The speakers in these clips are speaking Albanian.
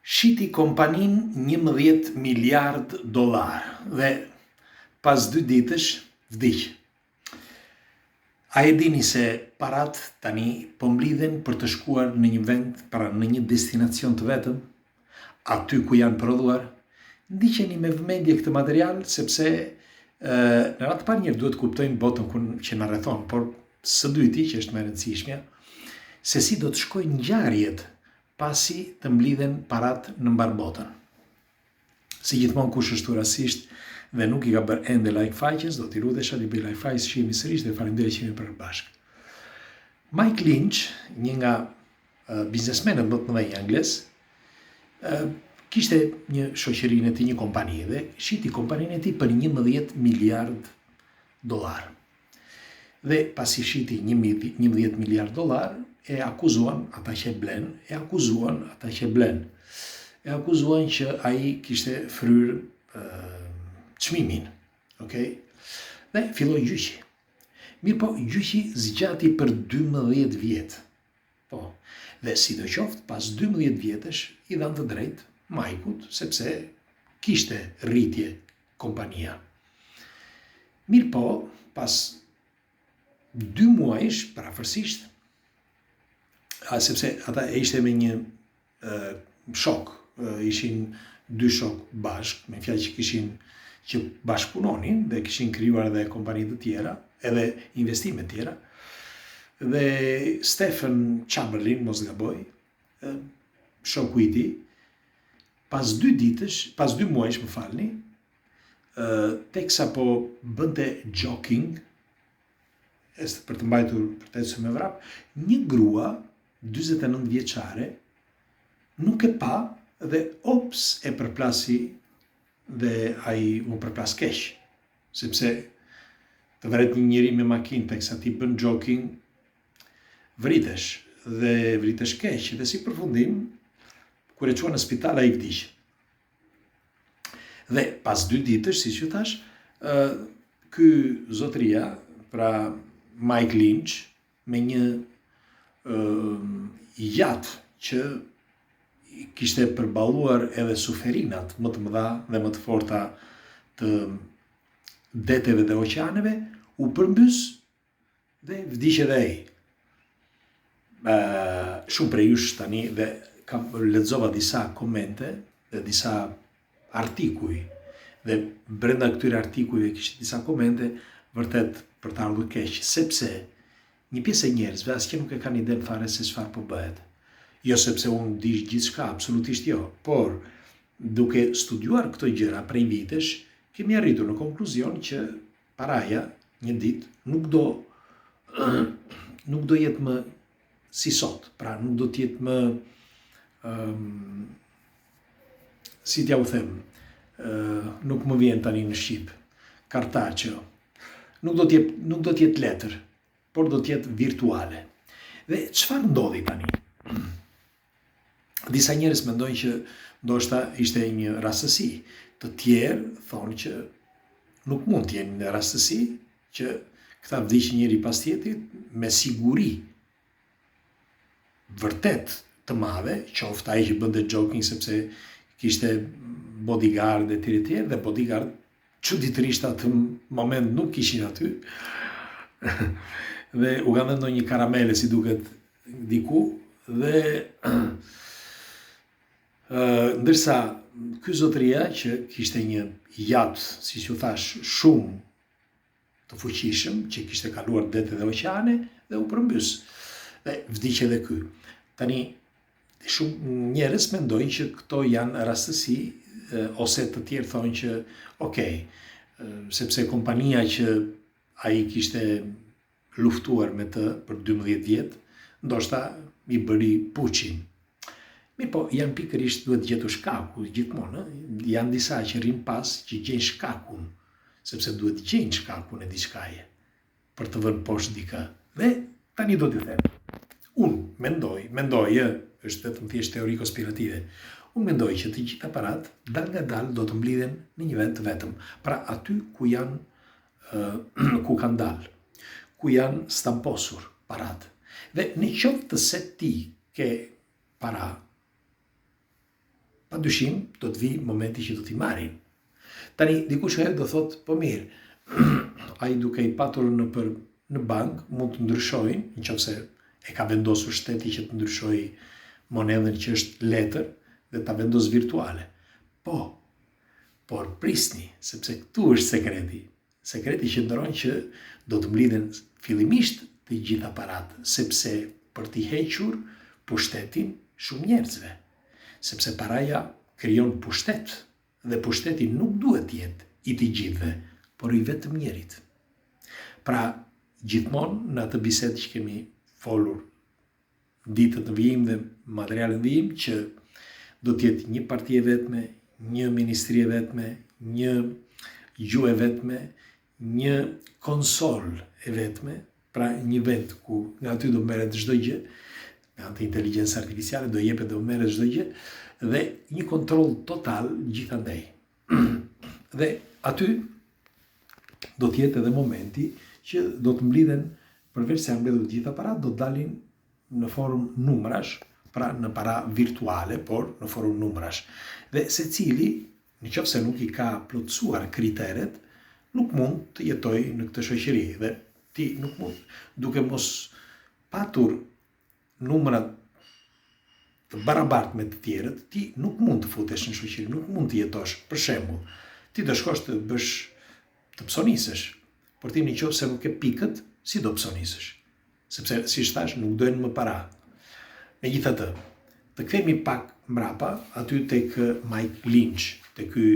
Shiti kompanin 11 miliard dolar dhe pas 2 ditësh vdiq. A e dini se parat tani po mblidhen për të shkuar në një vend, pra në një destinacion të vetëm, aty ku janë prodhuar? Ndiqeni me vëmendje këtë material, sepse në radhë të parë njerëzit duhet kuptojnë botën që na rrethon, por së dyti, që është më e rëndësishmja, se si do të shkojnë ngjarjet pasi të mblidhen parat në mbar botën. Si gjithmonë kush është rastisht dhe nuk i ka bërë ende like faqes, do t'i lutesha t'i bëj like faqes, shihemi sërish dhe faleminderit që jemi përbashkë. Mike Lynch, një nga biznesmenët më të mëdhenj anglez, kishte një shoqërinë e tij, një kompani, dhe shiti kompaninë e tij për 11 miliard dollar. Dhe pasi shiti 11 miliard dollar, e akuzuan ata që blen. E akuzuan që ai kishte fryrë çmimin. Okay? Dhe filloi gjyqi. Mirë po, gjyqi zgjati për 12 vjet. Po. Dhe sidoqoftë, pas 12 vjetësh i dhanë të drejtë Majkut, sepse kishte rritje kompania. Mirë po, pas 2 muajsh, parafërsisht, sepse ata ishte me një shok, ishin 2 shok bashkë, me fjalë që bashkëpunonin dhe kishin krijuar edhe kompani të tjera, edhe investime të tjera. Dhe Stephen Chamberlain, mos gaboj, shoku i tij, pas 2 muajsh, më falni, teksa po bënte jogging, për të mbajtur për të ecur me vrap, një grua 49 vjeçare nuk e pa dhe ops e përplasi dhe ai u përplas keq, sepse të vret një njeri me makinë teksa ti bën jogging, vritesh keq dhe si përfundim, kur e çuan në spital ai vdiq. Dhe pas 2 ditësh, siç ju thash, ky zotëria, pra Mike Lynch, me një jat që kishte përballuar edhe suferinat më të mëdha dhe më të forta të deteve dhe oqeaneve, u përmbys dhe vdiq edhe ai. Shumë prej jush tani, dhe lexova disa komente dhe disa artikuj, dhe brenda këtyre artikujve kishte disa komente vërtet për të ardhur keq, sepse një pjesë e njerëzve asgjë nuk e kanë iden fare se çfarë po bëhet. Jo sepse unë di gjithçka, absolutisht jo, por duke studiuar këto gjëra prej vitesh, kemi arritur në konkluzion që paraja një ditë nuk do jetë më si sot, pra nuk do të jetë më si t'ja u them, nuk më vjen tani në shqip, cartaceo. Nuk do të jetë letër, por do të jetë virtuale. Dhe çfarë ndodhi tani? Disa njerëz mendojnë që ndoshta ishte një rastësi. Të tjerë thonë që nuk mund të jenë një rastësi, që këta vdiqin njëri pas tjetrit me siguri vërtet të madhe, qoftë ai që bënte jogging sepse kishte bodyguard e tjerë, dhe bodyguard çuditërisht atë moment nuk kishin aty. Dhe u kanë dhënë ndonjë karamele si duket diku, dhe ndërsa ky zotëria që kishte një jat, siç ju thash, shumë të fuqishëm, që kishte kaluar dete dhe oqeane, dhe u përmbys. Dhe vdiq edhe ky. Tani shumë njerëz mendojnë që këto janë rastësi, ose të tjerë thonë që okej, sepse kompania që ai kishte luftuar me të për 12 vjet, ndoshta i bëri puçin. Mirë po, janë pikërisht duhet gjetur shkaku gjithmonë, janë disa që rrin pas që gjejnë shkakun, sepse duhet gjejnë shkakun e diçkaje për të vënë poshtë dikë. Dhe tani do t'i them. Unë mendoj, është vetëm thjesht teori konspirative. Unë mendoj që të gjitha parat dal nga dal do të mblidhen në një vend të vetëm, pra aty ku kanë dalë, ku janë stamposur parat. Dhe në qoftë se ti ke para pa dyshim do të vi momenti që do t'i marrin. Tani, dikush do thotë, po mirë, ai duke i patur në bank mund të ndryshojnë, nëse e ka vendosur shteti që të ndryshojë monedën që është letër dhe ta vendos virtuale. Por prisni, sepse këtu është sekreti. Sekreti qëndron që do të mblidhen fillimisht të gjitha paratë, sepse për t'i hequr pushtetin shumë njerëzve. Sepse paraja krijon pushtet, dhe pushteti nuk duhet të jetë i të gjithëve, por i vetëm njerit. Pra, gjithmonë në atë bisedë që kemi folur ditët në vijim dhe materialin vijim, që do të jetë një parti e vetme, një ministri e vetme, një gjuhë e vetme, një konsol e vetme, pra një vend ku nga aty do merret çdo gjë, nga atë inteligjencë artificiale do jepet do merret çdo gjë, dhe një kontroll total gjithandej. Dhe aty do të jetë edhe momenti që do të mblidhen, përveç se janë mbledhur të gjitha parat, do të dalin në formë numrash, pra në para virtuale, por në formë numrash. Dhe secili, nëse nuk i ka plotësuar kriteret, nuk mund të jetojë në këtë shoqëri. Dhe ti nuk mund, duke mos patur numrat të barabartë me të tjerët, ti nuk mund të futesh në shoqëri, nuk mund të jetosh. Për shembull, ti do shkosh të bësh të psonisesh, por ti nëse nuk e pikët, si do psonisesh? Sepse, si thash, nuk dojnë më para. Megjithatë, të kthehemi pak mbrapa, aty tek Mike Lynch, tek ky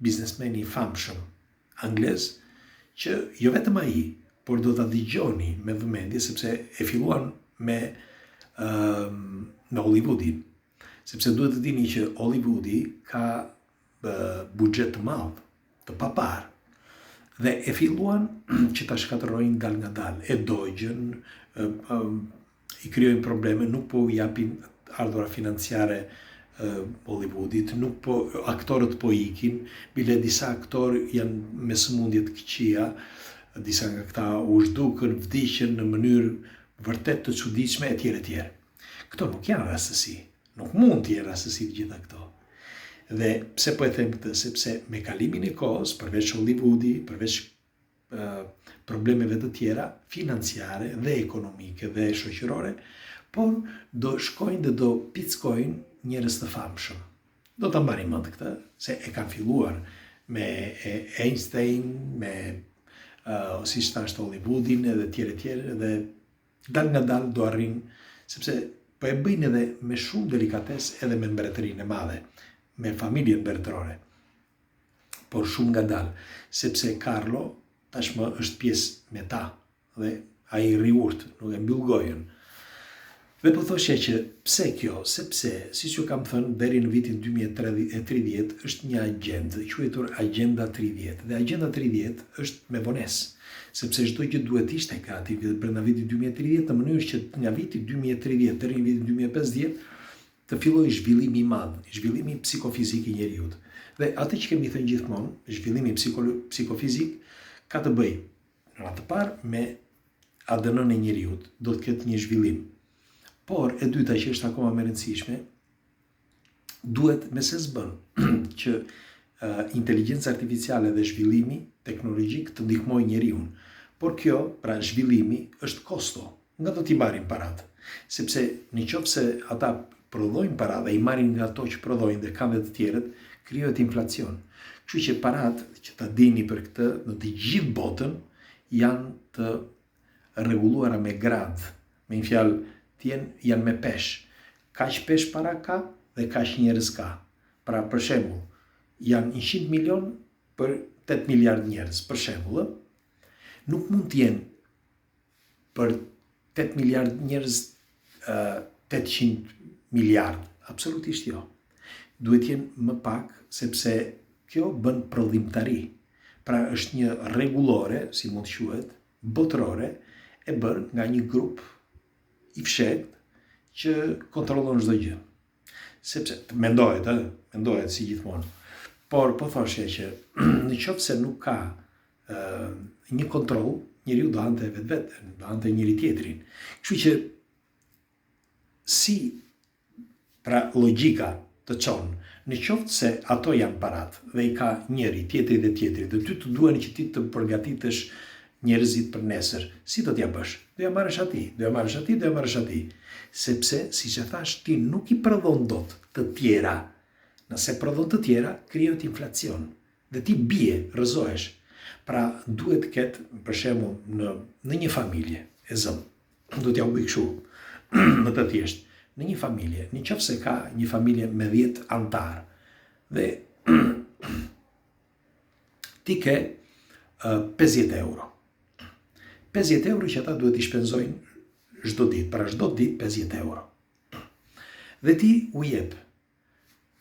biznesmeni i famshëm anglez, që jo vetëm ai, por do ta dëgjoni me vëmendje, sepse e filluan me Hollywoodin. Sepse duhet të dini që Hollywoodi ka buxhet të madh, të papar, dhe e filluan që ta shkatërrojnë dal nga dal, e dogjën, i krijojnë probleme, nuk po japin ardhura financiare Hollywoodit, nuk po, aktorët po ikin, bile disa aktorë janë me sëmundje të këqija, disa nga këta u zhdukën, vdiqën në mënyrë vërtet të çuditshme etj. Këto nuk janë rastësi, nuk mund të jenë rastësi të gjitha këto. Dhe pse po e them këtë? Sepse me kalimin e kohës, përveç Hollywoodi, përveç problemeve të tjera, financiare dhe ekonomike dhe shoqërore, por do shkojnë dhe do pickojnë njerëz të famshëm. Do ta mbani mend këtë, se e kanë filluar me Einstein, me si thashë Hollywoodin edhe tjerë, dhe dal nga dal do arrin, sepse po e bëjnë edhe me shumë delikatesë edhe me mbretërinë e madhe, me familjen mbretërore, por shumë nga dal, sepse Carlo tashmë është pjesë me ta, dhe ai rri urt, nuk e mbyll gojën. Dhe po thoshe që pse kjo, sepse, si që kam thënë, deri në vitin 2030 është një agjendë, quajtur Agenda 30, dhe Agenda 30 është me vonesë, sepse çdo gjë duhet ishte gati brenda vitit 2030, në mënyrë që nga viti 2030 deri në vitin 2050 të fillojë zhvillimi i madh, zhvillimi psikofizik i njeriut. Dhe atë që kemi thënë gjithmonë, zhvillimi psikofizik ka të bëjë në atë parë me ADN-n e njeriut, do të ketë një zhvillim. Por e dyta që është akoma më e rëndësishme, duhet me se s'bën që inteligjenca artificiale dhe zhvillimi teknologjik të ndihmojë njeriun. Por kjo, pra zhvillimi, është kosto. Nga do t'i marrin parat? Sepse nëse ata prodhojnë para dhe i marrin nga ato që prodhojnë dhe kanë dhe të tjerët, krijohet inflacion. Kështu që parat, që ta dini për këtë, në të gjithë botën, janë të rregulluara me grad. Me një fjalë, janë me pesh. Kaq pesh para ka dhe kaq njerëz ka. Pra, për shembull, janë 100 milion për 8 miliard njerëz, për shembull, nuk mund të jenë për 8 miliard njerëz 800 miliard, absolutisht jo. Duhet jenë më pak, sepse kjo bën prodhimtari. Pra është një rregullore, si mund të quhet, botërore, e bërë nga një grup i fshehtë që kontrollon çdo gjë. Sepse mendohet si gjithmonë. Por po thoshe që nëse nuk ka një kontroll, njeriu do hante vetveten, do hante njëri tjetrin. Kështu që pra logjika të qonë, në qoftë se ato janë parat dhe i ka njeri, tjetri dhe tjetri, dhe ty të duhen që ti të përgatitesh njerëzit për nesër, si do t'ja bësh? Do ja marrësh ati. Sepse, si që thash, ti nuk i prodhon dot të tjera. Nëse prodhon të tjera, krijohet inflacion. Dhe ti bie, rrëzohesh. Pra, duhet ketë, për shembull, në një familje, e zëm, do t'ja u kështu, më të thjesht, në një familje, në qoftë se ka një familje me 10 antar, dhe ti ke 50 euro. 50 euro që ata duhet i shpenzojnë çdo ditë, pra çdo ditë 50 euro. Dhe ti u jep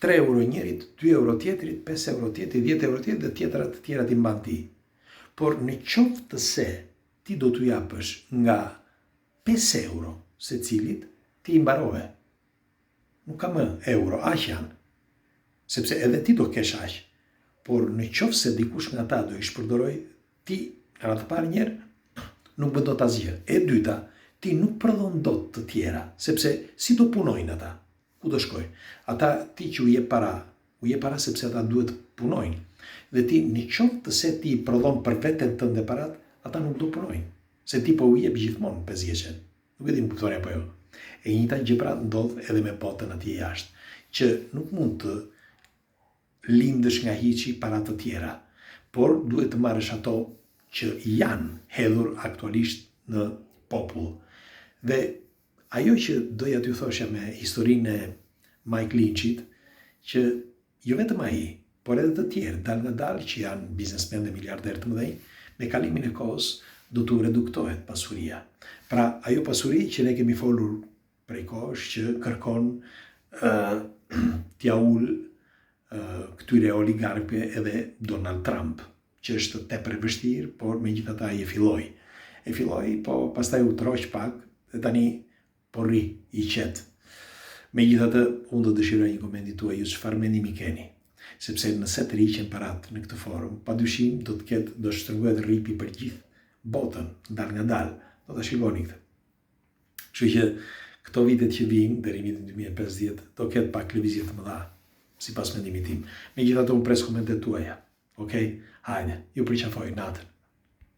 3 euro njerit, 2 euro tjetrit, 5 euro tjetrit, 10 euro tjetrit dhe tjetrat të tjera ti mban ti. Por në qoftë se ti do t'u japësh nga 5 euro se cilit, ti i mbarove. Nuk ka më euro, aq janë. Sepse edhe ti do kesh aq. Por në qoftë se dikush nga ta do i shpërdoroj, ti në të parë njerë, nuk bën dot asgjë. E dyta, ti nuk prodhon dot të tjera, sepse si do punojnë ata? Ku do shkojnë? Ata ti që u jep para sepse ata duhet punojnë. Dhe ti në qoftë se ti prodhon për veten tënde parat, ata nuk do punojnë. Se ti po u jep gjithmonë 50. Nuk e di më kuptoni apo jo. E njëjta gjë pra ndodh edhe me botën atje jashtë, që nuk mund të lindësh nga hiçi para të tjera, por duhet të marrësh ato që janë hedhur aktualisht në popull. Dhe ajo që doja t'ju thosha me historinë e Mike Lynchit, që jo vetëm ai, por edhe të tjerë, dal nga dal që janë biznesmen dhe miliarderë të mëdhenj, me kalimin e kohës do t'u reduktohet pasuria. Pra, ajo pasuri që ne kemi folur prej kohësh që kërkon t'ja ul këtyre oligarkëve edhe Donald Trump, që është tepër e vështirë, por megjithatë ai e filloi, po pastaj u troq pak dhe tani po rri i qetë. Megjithatë, unë do dëshiroj një komentin tuaj ju çfarë mendimi keni, sepse nëse të riqen parat në këtë forum, padyshim do shtrëngohet rripi për gjithë botën, dal nga dal, do ta shikoni këtë. Kështu që këto vitet që vijnë deri në vitin 2050 do ketë pak lëvizje të mëdha, sipas mendimit tim. Megjithatë unë pres komentet tuaja. Okej? Hajde, ju përqafoj natën.